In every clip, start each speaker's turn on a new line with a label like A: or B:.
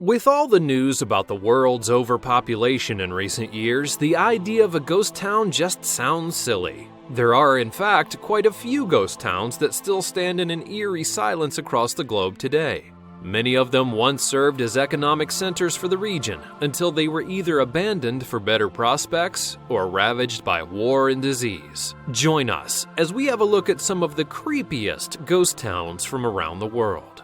A: With all the news about the world's overpopulation in recent years, the idea of a ghost town just sounds silly. There are, in fact, quite a few ghost towns that still stand in an eerie silence across the globe today. Many of them once served as economic centers for the region until they were either abandoned for better prospects or ravaged by war and disease. Join us as we have a look at some of the creepiest ghost towns from around the world.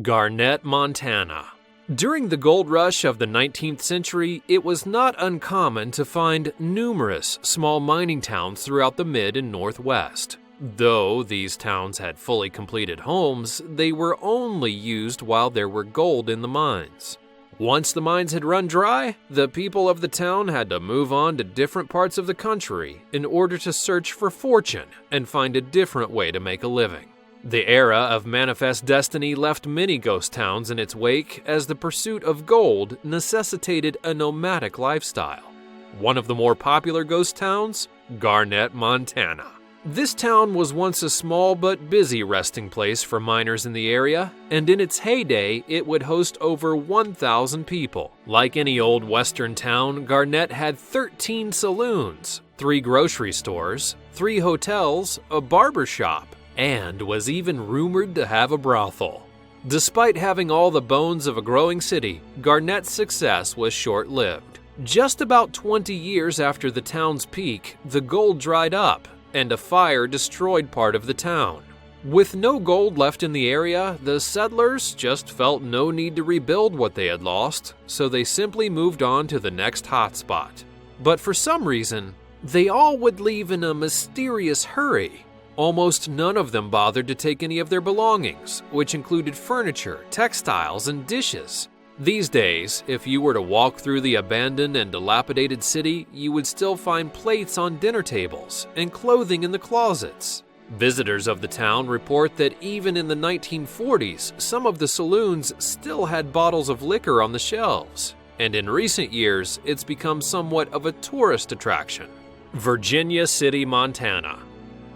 A: Garnet, Montana. During the gold rush of the 19th century, it was not uncommon to find numerous small mining towns throughout the mid and northwest. Though these towns had fully completed homes, they were only used while there were gold in the mines. Once the mines had run dry, the people of the town had to move on to different parts of the country in order to search for fortune and find a different way to make a living. The era of manifest destiny left many ghost towns in its wake as the pursuit of gold necessitated a nomadic lifestyle. One of the more popular ghost towns, Garnet, Montana. This town was once a small but busy resting place for miners in the area, and in its heyday, it would host over 1,000 people. Like any old western town, Garnet had 13 saloons, 3 grocery stores, 3 hotels, a barber shop, and was even rumored to have a brothel. Despite having all the bones of a growing city, Garnet's success was short-lived. Just about 20 years after the town's peak, the gold dried up, and a fire destroyed part of the town. With no gold left in the area, the settlers just felt no need to rebuild what they had lost, so they simply moved on to the next hotspot. But for some reason, they all would leave in a mysterious hurry. Almost none of them bothered to take any of their belongings, which included furniture, textiles, and dishes. These days, if you were to walk through the abandoned and dilapidated city, you would still find plates on dinner tables and clothing in the closets. Visitors of the town report that even in the 1940s, some of the saloons still had bottles of liquor on the shelves, and in recent years, it's become somewhat of a tourist attraction. Virginia City, Montana.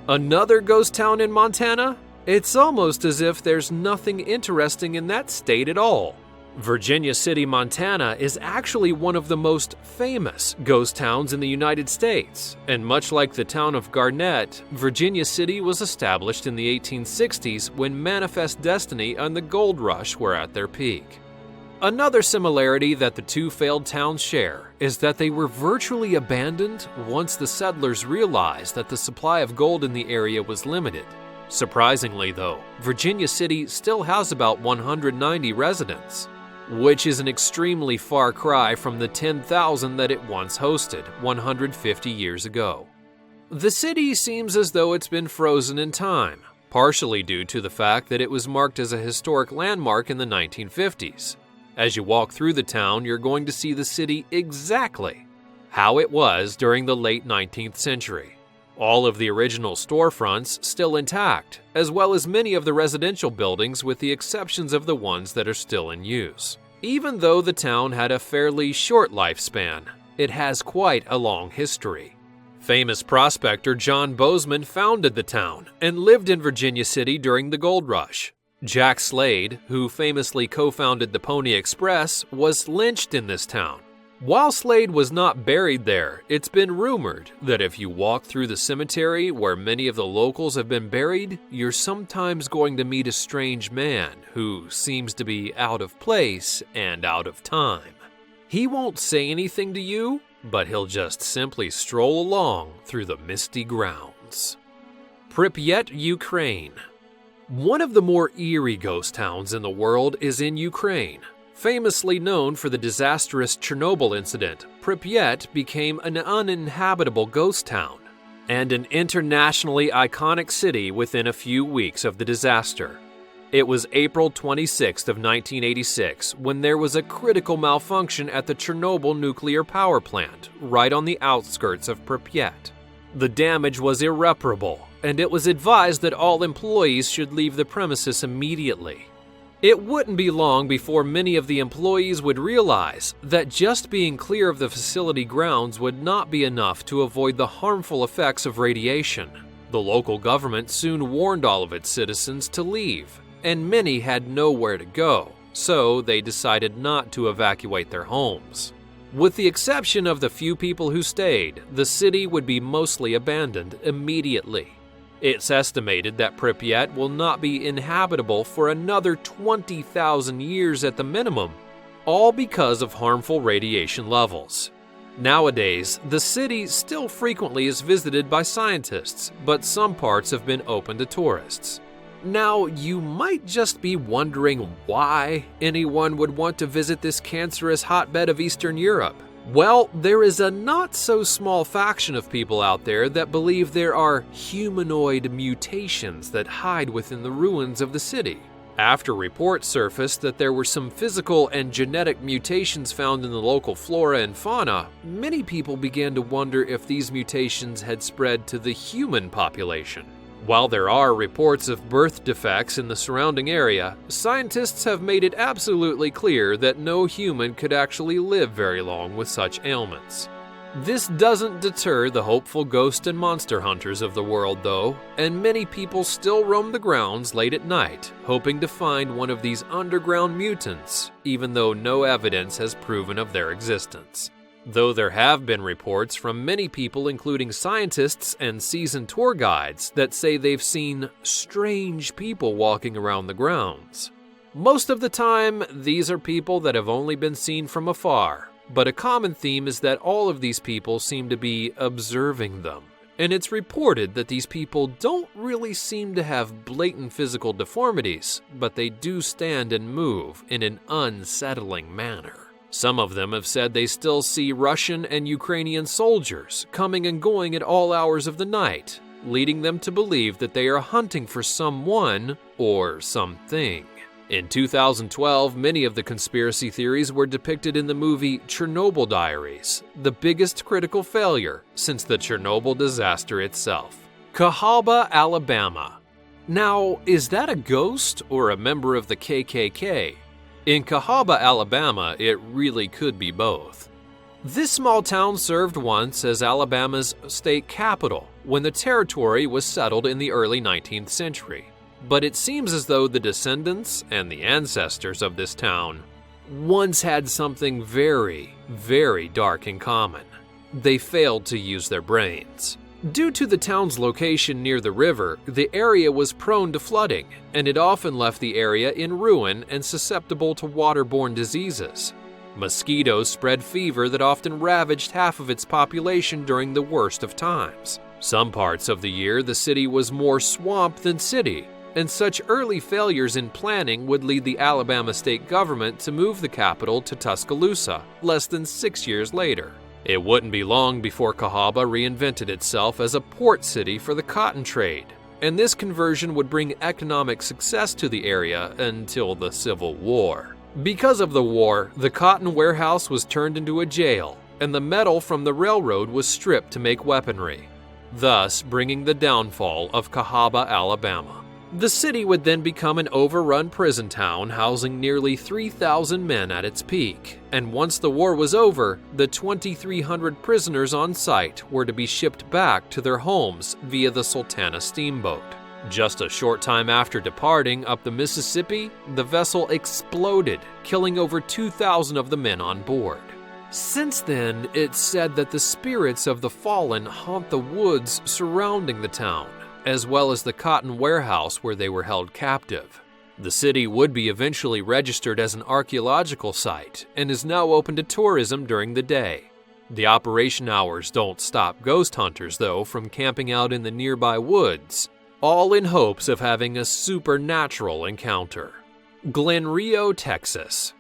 A: Another ghost town in Montana? It's almost as if there's nothing interesting in that state at all. Virginia City, Montana is actually one of the most famous ghost towns in the United States, and much like the town of Garnet, Virginia City was established in the 1860s when manifest destiny and the gold rush were at their peak. Another similarity that the two failed towns share is that they were virtually abandoned once the settlers realized that the supply of gold in the area was limited. Surprisingly though, Virginia City still has about 190 residents, which is an extremely far cry from the 10,000 that it once hosted 150 years ago. The city seems as though it's been frozen in time, partially due to the fact that it was marked as a historic landmark in the 1950s. As you walk through the town, you're going to see the city exactly how it was during the late 19th century. All of the original storefronts still intact, as well as many of the residential buildings with the exceptions of the ones that are still in use. Even though the town had a fairly short lifespan, it has quite a long history. Famous prospector John Bozeman founded the town and lived in Virginia City during the gold rush. Jack Slade, who famously co-founded the Pony Express, was lynched in this town. While Slade was not buried there, it's been rumored that if you walk through the cemetery where many of the locals have been buried, you're sometimes going to meet a strange man who seems to be out of place and out of time. He won't say anything to you, but he'll just simply stroll along through the misty grounds. Pripyat, Ukraine. One of the more eerie ghost towns in the world is in Ukraine. Famously known for the disastrous Chernobyl incident, Pripyat became an uninhabitable ghost town and an internationally iconic city within a few weeks of the disaster. It was April 26 of 1986 when there was a critical malfunction at the Chernobyl nuclear power plant right on the outskirts of Pripyat. The damage was irreparable, and it was advised that all employees should leave the premises immediately. It wouldn't be long before many of the employees would realize that just being clear of the facility grounds would not be enough to avoid the harmful effects of radiation. The local government soon warned all of its citizens to leave, and many had nowhere to go, so they decided not to evacuate their homes. With the exception of the few people who stayed, the city would be mostly abandoned immediately. It's estimated that Pripyat will not be inhabitable for another 20,000 years at the minimum, all because of harmful radiation levels. Nowadays, the city still frequently is visited by scientists, but some parts have been open to tourists. Now, you might just be wondering why anyone would want to visit this cancerous hotbed of Eastern Europe. Well, there is a not-so-small faction of people out there that believe there are humanoid mutations that hide within the ruins of the city. After reports surfaced that there were some physical and genetic mutations found in the local flora and fauna, many people began to wonder if these mutations had spread to the human population. While there are reports of birth defects in the surrounding area, scientists have made it absolutely clear that no human could actually live very long with such ailments. This doesn't deter the hopeful ghost and monster hunters of the world, though, and many people still roam the grounds late at night, hoping to find one of these underground mutants, even though no evidence has proven of their existence. Though there have been reports from many people, including scientists and seasoned tour guides, that say they've seen strange people walking around the grounds. Most of the time, these are people that have only been seen from afar, but a common theme is that all of these people seem to be observing them. And it's reported that these people don't really seem to have blatant physical deformities, but they do stand and move in an unsettling manner. Some of them have said they still see Russian and Ukrainian soldiers coming and going at all hours of the night, leading them to believe that they are hunting for someone or something. In 2012, many of the conspiracy theories were depicted in the movie Chernobyl Diaries, the biggest critical failure since the Chernobyl disaster itself. Cahawa, Alabama. Now, is that a ghost or a member of the KKK? In Cahawa, Alabama, it really could be both. This small town served once as Alabama's state capital when the territory was settled in the early 19th century. But it seems as though the descendants and the ancestors of this town once had something very, very dark in common. They failed to use their brains. Due to the town's location near the river, the area was prone to flooding, and it often left the area in ruin and susceptible to waterborne diseases. Mosquitoes spread fever that often ravaged half of its population during the worst of times. Some parts of the year, the city was more swamp than city, and such early failures in planning would lead the Alabama state government to move the capital to Tuscaloosa less than 6 years later. It wouldn't be long before Cahawa reinvented itself as a port city for the cotton trade, and this conversion would bring economic success to the area until the Civil War. Because of the war, the cotton warehouse was turned into a jail, and the metal from the railroad was stripped to make weaponry, thus bringing the downfall of Cahawa, Alabama. The city would then become an overrun prison town housing nearly 3,000 men at its peak, and once the war was over, the 2,300 prisoners on site were to be shipped back to their homes via the Sultana steamboat. Just a short time after departing up the Mississippi, the vessel exploded, killing over 2,000 of the men on board. Since then, it's said that the spirits of the fallen haunt the woods surrounding the town, as well as the cotton warehouse where they were held captive. The city would be eventually registered as an archaeological site and is now open to tourism during the day. The operation hours don't stop ghost hunters, though, from camping out in the nearby woods, all in hopes of having a supernatural encounter. Glen, Texas.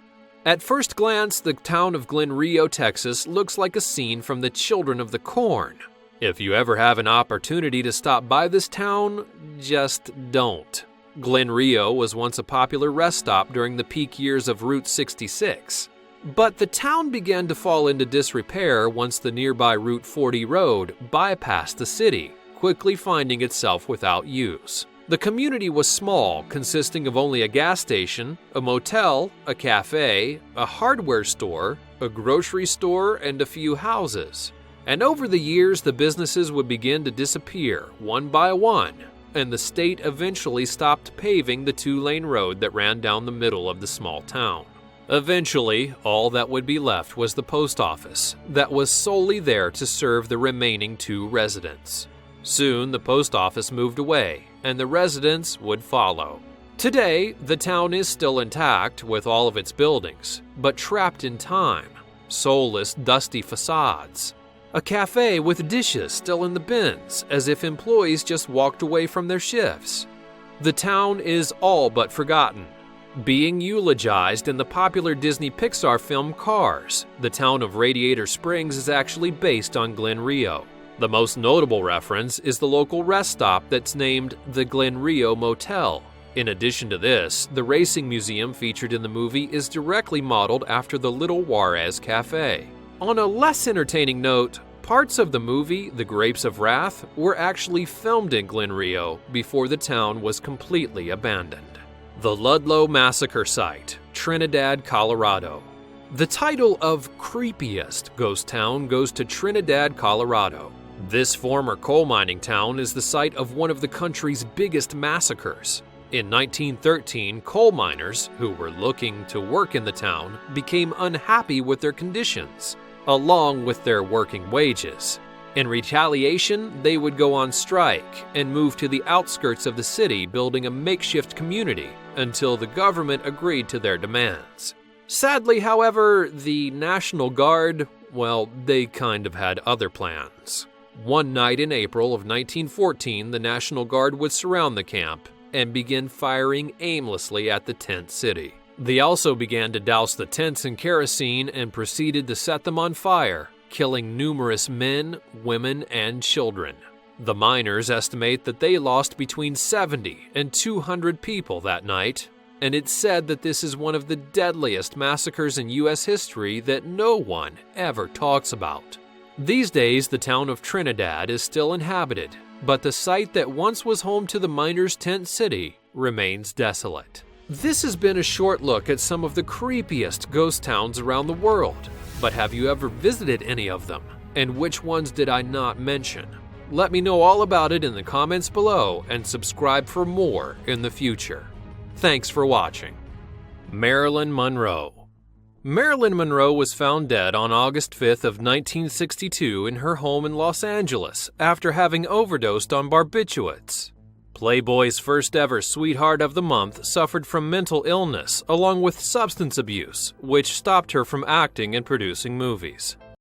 A: At first glance, the town of Glen, Texas looks like a scene from The Children of the Corn. If you ever have an opportunity to stop by this town, just don't. Glen was once a popular rest stop during the peak years of Route 66. But the town began to fall into disrepair once the nearby Route 40 road bypassed the city, quickly finding itself without use. The community was small, consisting of only a gas station, a motel, a cafe, a hardware store, a grocery store, and a few houses. And over the years, the businesses would begin to disappear one by one, and the state eventually stopped paving the 2-lane road that ran down the middle of the small town. Eventually, all that would be left was the post office that was solely there to serve the remaining 2 residents. Soon, the post office moved away, and the residents would follow. Today, the town is still intact with all of its buildings, but trapped in time, soulless, dusty facades. A cafe with dishes still in the bins, as if employees just walked away from their shifts. The town is all but forgotten, being eulogized in the popular Disney Pixar film Cars. The town of Radiator Springs is actually based on Glen Rio. The most notable reference is the local rest stop that's named the Glen Rio Motel. In addition to this, the racing museum featured in the movie is directly modeled after the Little Juarez Cafe. On a less entertaining note, parts of the movie The Grapes of Wrath were actually filmed in Glen Rio before the town was completely abandoned. The Irudlow Massacre Site, Trinidad, Colorado. The title of Creepiest Ghost Town goes to Trinidad, Colorado. This former coal mining town is the site of one of the country's biggest massacres. In 1913, coal miners, who were looking to work in the town, became unhappy with their conditions, along with their working wages. In retaliation, they would go on strike and move to the outskirts of the city, building a makeshift community until the government agreed to their demands. Sadly, however, the National Guard, well, they kind of had other plans. One night in April of 1914, the National Guard would surround the camp and begin firing aimlessly at the tent city. They also began to douse the tents in kerosene and proceeded to set them on fire, killing numerous men, women, and children. The miners estimate that they lost between 70 and 200 people that night, and it's said that this is one of the deadliest massacres in U.S. history that no one ever talks about. These days, the town of Trinidad is still inhabited, but the site that once was home to the miners' tent city remains desolate. This has been a short look at some of the creepiest ghost towns around the world, but have you ever visited any of them? And which ones did I not mention? Let me know all about it in the comments below and subscribe for more in the future. Thanks for watching. Marilyn Monroe. Marilyn Monroe was found dead on August 5th of 1962 in her home in Los Angeles after having overdosed on barbiturates. Playboy's first ever Sweetheart of the Month suffered from mental illness along with substance abuse, which stopped her from acting and producing movies.